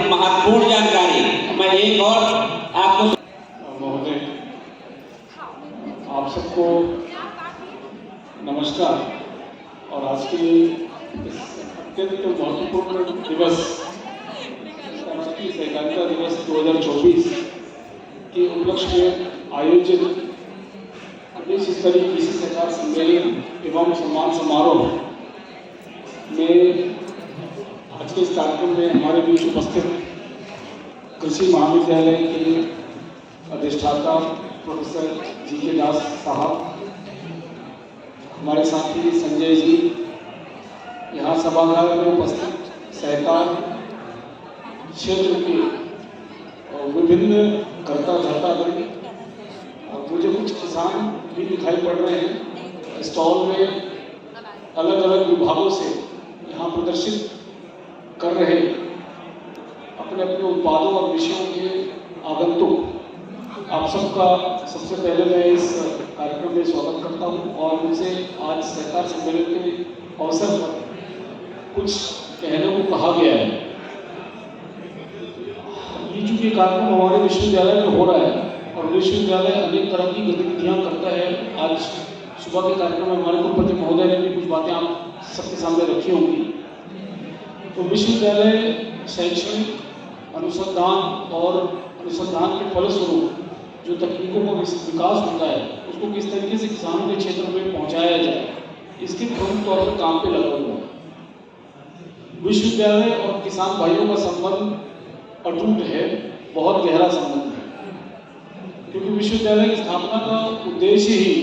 महत्वपूर्ण जानकारी मैं एक और आपको महोदय, आप सबको नमस्कार। और आज के इस अत्यंत महत्वपूर्ण दिवस राष्ट्रीय सहकारिता दिवस 2024 के उपलक्ष्य में आयोजित प्रदेश स्तरीय कृषि सहकार सम्मेलन एवं सम्मान समारोह में आज के इस कार्यक्रम में हमारे बीच उपस्थित कृषि महाविद्यालय के अधिष्ठाता प्रोफेसर जी.के. दास साहब, हमारे साथी संजय जी, यहाँ सभागार में उपस्थित सहकार क्षेत्र के विभिन्न कर्ता धर्तागण, मुझे कुछ किसान भी दिखाई पड़ रहे हैं। स्टॉल में अलग अलग विभागों से यहाँ प्रदर्शित कर रहे अपने अपने उत्पादों और विषयों के आगंतुक, आप सबका सबसे पहले मैं इस कार्यक्रम में स्वागत करता हूँ। और मुझसे आज सहकार सम्मेलन के अवसर पर कुछ कहने को कहा गया है। ये चूँकि कार्यक्रम हमारे विश्वविद्यालय में हो रहा है और विश्वविद्यालय अनेक तरह की गतिविधियाँ करता है। आज सुबह के कार्यक्रम में हमारे कुलपति महोदय ने भी कुछ बातें आप सबके सामने रखी होंगी। तो विश्वविद्यालय शैक्षणिक अनुसंधान और अनुसंधान के फलस्वरूप जो तकनीकों का विकास होता है उसको किस तरीके से किसानों के क्षेत्र में पहुंचाया जाए, इसके प्रमुख तौर पर काम पे लगा हुआ है। विश्वविद्यालय और किसान भाइयों का संबंध अटूट है, बहुत गहरा संबंध है, क्योंकि विश्वविद्यालय की स्थापना का उद्देश्य ही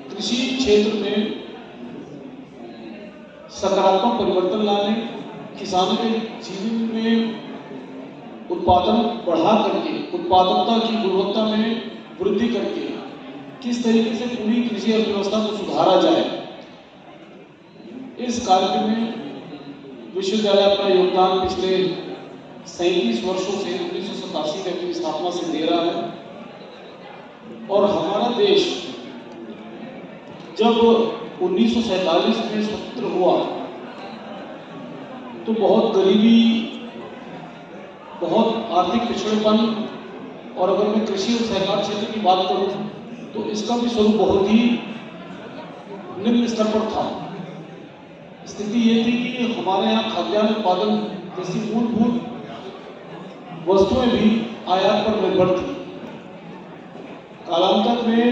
कृषि क्षेत्र में सकारात्मक परिवर्तन लाने, किसानों के जीवन में उत्पादन बढ़ा करके, उत्पादकता की गुणवत्ता में वृद्धि करके किस तरीके से पूरी कृषि अर्थव्यवस्था को सुधारा जाए, इस कार्यक्रम में विश्वविद्यालय अपना योगदान पिछले 37 वर्षों से 1987 में अपनी स्थापना से दे रहा है। और हमारा देश जब 1947 में स्वतंत्र हुआ तो बहुत गरीबी, बहुत आर्थिक पिछड़ेपन, और अगर मैं कृषि और सहकार क्षेत्र की बात करूं तो इसका भी स्वरूप बहुत ही निम्न स्तर पर था। स्थिति ये थी कि हमारे यहाँ खाद्यान्न उत्पादन जैसी मूलभूत वस्तुएं भी आयात पर निर्भर थी। कालांतर में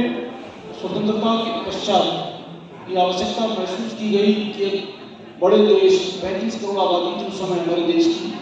स्वतंत्रता के पश्चात ये आवश्यकता महसूस की गई कि बड़े देश, 35 करोड़ आबादी थी उस समय हमारे देश की,